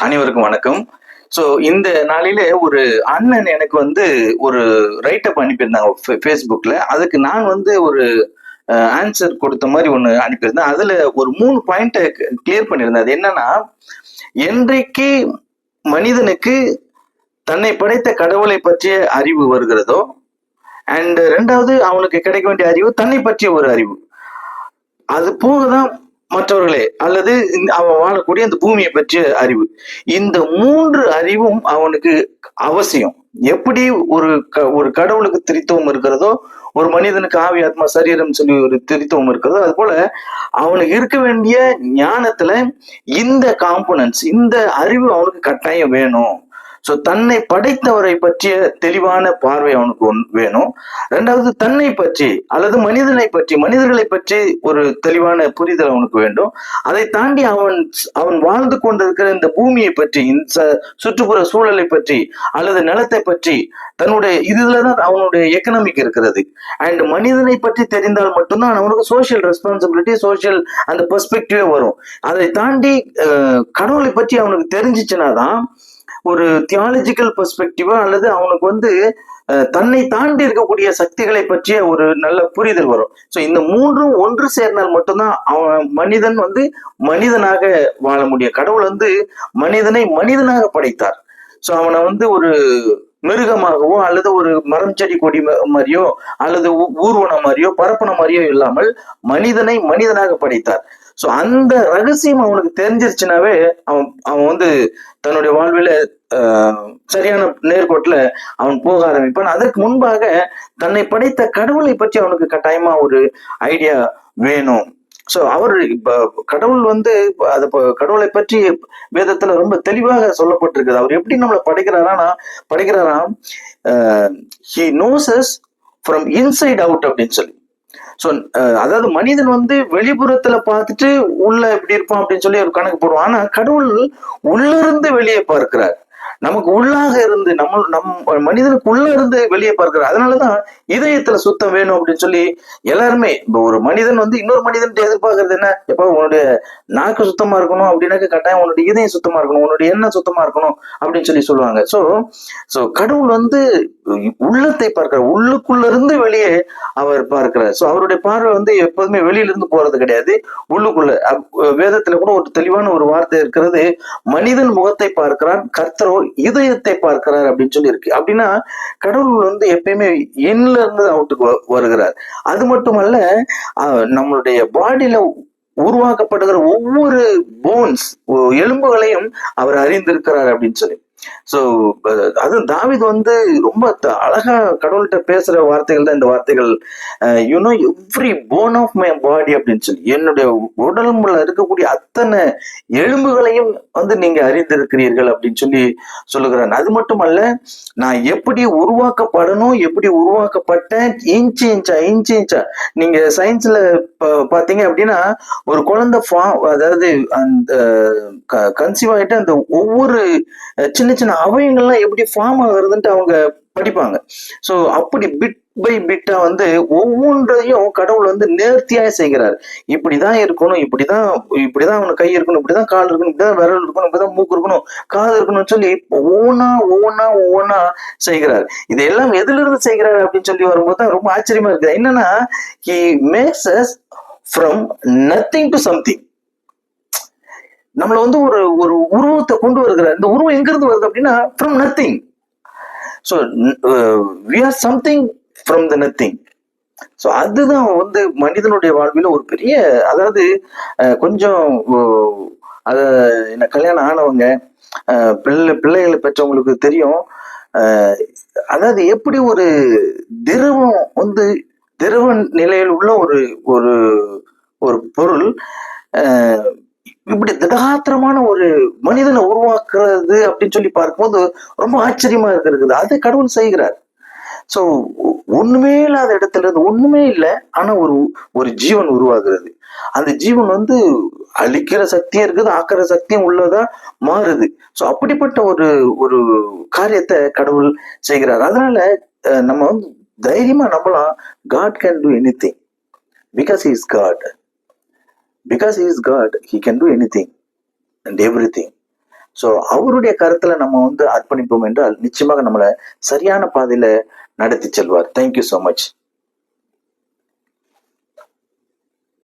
அனைவருக்கும் வணக்கம். ஸோ இந்த நாளிலே ஒரு அண்ணன் எனக்கு வந்து ஒரு ரைட்டப் அனுப்பியிருந்தாங்க ஃபேஸ்புக்ல. அதுக்கு நான் வந்து ஒரு ஆன்சர் கொடுத்த மாதிரி ஒன்று அனுப்பியிருந்தேன். அதுல ஒரு 3 பாயிண்ட்டை கிளியர் பண்ணியிருந்தேன். அது என்னன்னா, என்றைக்கு மனிதனுக்கு தன்னை படைத்த கடவுளை பற்றிய அறிவு வருகிறதோ, அண்ட் 2வது அவனுக்கு கிடைக்க வேண்டிய அறிவு தன்னை பற்றிய ஒரு அறிவு. அது போகதான் மற்றவர்களே அல்லது அவன் வாழக்கூடிய அந்த பூமியை பற்றிய அறிவு. இந்த 3 அறிவும் அவனுக்கு அவசியம். எப்படி ஒரு கடவுளுக்கு திரித்துவம் இருக்கிறதோ, ஒரு மனிதனுக்கு ஆவி ஆத்மா சரீரம் சொல்லி ஒரு திரித்துவம் இருக்கிறதோ, அது போல அவனுக்கு இருக்க வேண்டிய ஞானத்துல இந்த காம்போனன்ட்ஸ், இந்த அறிவு அவனுக்கு கட்டாயம் வேணும். ஸோ தன்னை படைத்தவரை பற்றிய தெளிவான பார்வை அவனுக்கு வேணும். 2வது தன்னை பற்றி அல்லது மனிதர்களை பற்றி ஒரு தெளிவான புரிதல் அவனுக்கு வேண்டும். அதை தாண்டி அவன் வாழ்ந்து கொண்டிருக்கிற இந்த பூமியை பற்றி, இந்த சுற்றுப்புற சூழலை பற்றி அல்லது நிலத்தை பற்றி தன்னுடைய இதுலதான் அவனுடைய எக்கனாமிக் இருக்கிறது. அண்ட் மனிதனை பற்றி தெரிந்தால் மட்டும்தான் அவனுக்கு சோசியல் ரெஸ்பான்சிபிலிட்டி, சோசியல் அந்த பெர்ஸ்பெக்டிவே வரும். அதை தாண்டி கடவுளை பற்றி அவனுக்கு தெரிஞ்சிச்சுன்னா தான் ஒரு தியாலஜிக்கல் பெர்ஸ்பெக்டிவா அல்லது அவனுக்கு வந்து தன்னை தாண்டி இருக்கக்கூடிய சக்திகளை பற்றிய ஒரு நல்ல புரிதல் வரும். ஸோ இந்த 3ம் ஒன்று சேர்ந்தால் மட்டும்தான் அவன் மனிதன் வந்து மனிதனாக வாழ முடியும். கடவுள் வந்து மனிதனை மனிதனாக படைத்தார். ஸோ அவனை வந்து ஒரு மிருகமாகவோ அல்லது ஒரு மரம் செடி கொடி மாதிரியோ அல்லது ஊர்வனம் மாதிரியோ பரப்பன மாதிரியோ இல்லாமல் மனிதனை மனிதனாக படைத்தார். ஸோ அந்த ரகசியம் அவனுக்கு தெரிஞ்சிருச்சுனாவே அவன் வந்து தன்னுடைய வாழ்வில சரியான நேர்கோட்டில் அவன் போக ஆரம்பிப்பான். அதற்கு முன்பாக தன்னை படைத்த கடவுளை பற்றி அவனுக்கு கட்டாயமா ஒரு ஐடியா வேணும். ஸோ அவர் இப்ப கடவுள் வந்து அது கடவுளை பற்றி வேதத்துல ரொம்ப தெளிவாக சொல்லப்பட்டிருக்குது. அவர் எப்படி நம்மளை படைக்கிறாராம் he knows us from inside out அப்படின்னு சொல்லி. ஸோ அதாவது மனிதன் வந்து வெளிப்புறத்துல பார்த்துட்டு உள்ள எப்படி இருப்பான் அப்படின்னு சொல்லி ஒரு கணக்கு போடுவான். ஆனா கடவுள் உள்ள இருந்து வெளியே பார்க்கிறார். நமக்கு உள்ளாக இருந்து நம் மனிதனுக்கு உள்ள இருந்து வெளியே பார்க்கிறார். அதனாலதான் இதயத்துல சுத்தம் வேணும் அப்படின்னு சொல்லி எல்லாருமே இப்போ ஒரு மனிதன் வந்து இன்னொரு மனிதன் எதிர்பார்க்கறது என்ன, எப்ப உன்னுடைய நாக்கு சுத்தமா இருக்கணும் அப்படின்னாக்க கட்டாயம் உன்னுடைய இதயம் சுத்தமா இருக்கணும், உன்னுடைய எண்ணம் சுத்தமா இருக்கணும் அப்படின்னு சொல்லி சொல்லுவாங்க. ஸோ கடவுள் வந்து உள்ளத்தை பார்க்கிறார், உள்ளுக்குள்ள இருந்து வெளியே அவர் பார்க்கிறார். ஸோ அவருடைய பார்வை வந்து எப்போதுமே வெளியில இருந்து போறது கிடையாது, உள்ளுக்குள்ள. வேதத்துல கூட ஒரு தெளிவான ஒரு வார்த்தை இருக்கிறது, மனிதன் முகத்தை பார்க்கிறான், கர்த்தரோ இதயத்தை பார்க்கிறார் அப்படின்னு சொல்லி இருக்கு. அப்படின்னா கடவுள் வந்து எப்பயுமே இன்னல இருந்து அவுட்டுக்கு வருகிறார். அது மட்டுமல்ல, நம்மளுடைய பாடியில உருவாக்கப்படுகிற ஒவ்வொரு போன்ஸ் எலும்புகளையும் அவர் அறிந்திருக்கிறார் அப்படின்னு சொல்லி. ஸோ அது தாவீது வந்து ரொம்ப அழகா கடவுள்கிட்ட பேசுற வார்த்தைகள் தான் இந்த வார்த்தைகள். You know every bone of my body அப்படின்னு சொல்லி, என்னுடைய உடம்புல இருக்கக்கூடிய அத்தனை எலும்புகளையும் வந்து நீங்க அறிந்திருக்கிறீர்கள் அப்படின்னு சொல்லி சொல்லுகிறான். அது மட்டுமல்ல, நான் எப்படி உருவாக்கப்படணும், எப்படி உருவாக்கப்பட்டேன், இன்ச்சு நீங்க சயின்ஸ்ல பாத்தீங்க அப்படின்னா ஒரு குழந்தை அதாவது அந்த கன்சீவ் ஆகிட்டு அந்த ஒவ்வொரு சின்ன சின்ன அவயங்கள்லாம் எப்படி ஃபார்ம் ஆகுறதுன்ட்டு அவங்க படிப்பாங்க. ஸோ அப்படி பிட் பை பிட்டா வந்து ஒவ்வொன்றையும் கடவுள் வந்து நேர்த்தியா செய்கிறார். இப்படிதான் இருக்கணும், இப்படிதான் அவனுக்கு கை இருக்கணும், இப்படிதான் கால் இருக்கணும், இப்படிதான் விரல் இருக்கணும், இப்படிதான் மூக்கு இருக்கணும், காது இருக்கணும்னு சொல்லி ஒவ்வொன்னா செய்கிறார். இதெல்லாம் எதுல இருந்து செய்கிறார் அப்படின்னு சொல்லி வரும்போது தான் ரொம்ப ஆச்சரியமா இருக்குது. என்னன்னா, he makes us from nothing to something. நம்மள வந்து ஒரு உருவத்தை கொண்டு வருகிறார். இந்த உருவம் எங்க இருந்து வருது அப்படின்னா from nothing. So we are something from the nothing. So அதுதான் வந்து மனிதனுடைய வாழ்வில ஒரு பெரிய, அதாவது கொஞ்சம் என்ன கல்யாணம் ஆனவங்க பிள்ளைகளை பெற்றவங்களுக்கு தெரியும். அதாவது எப்படி ஒரு திரவம் வந்து திரவ நிலையில் உள்ள ஒரு பொருள் இப்படி திடகாத்திரமான ஒரு மனிதனை உருவாக்குறது அப்படின்னு சொல்லி பார்க்கும்போது ரொம்ப ஆச்சரியமா இருக்குது. அதை கடவுள் செய்கிறார். சோ ஒண்ணுமே இல்லாத இடத்துல இருந்து ஒண்ணுமே இல்லை, ஆனா ஒரு ஜீவன் உருவாகிறது. அந்த ஜீவன் வந்து அழிக்கிற சக்தியும் இருக்குது, ஆக்கிற சக்தியும் உள்ளதா மாறுது. சோ அப்படிப்பட்ட ஒரு காரியத்தை கடவுள் செய்கிறார். அதனால நம்ம வந்து தைரியமா நம்பலாம், God can do anything because he is God. Because he is God, he can do anything and everything. So அவருடைய கருத்துல நம்ம வந்து அர்ப்பணிப்போம் என்றால் நிச்சயமாக நம்மளை சரியான பாதையில நடத்தி செல்வார். Thank you so much.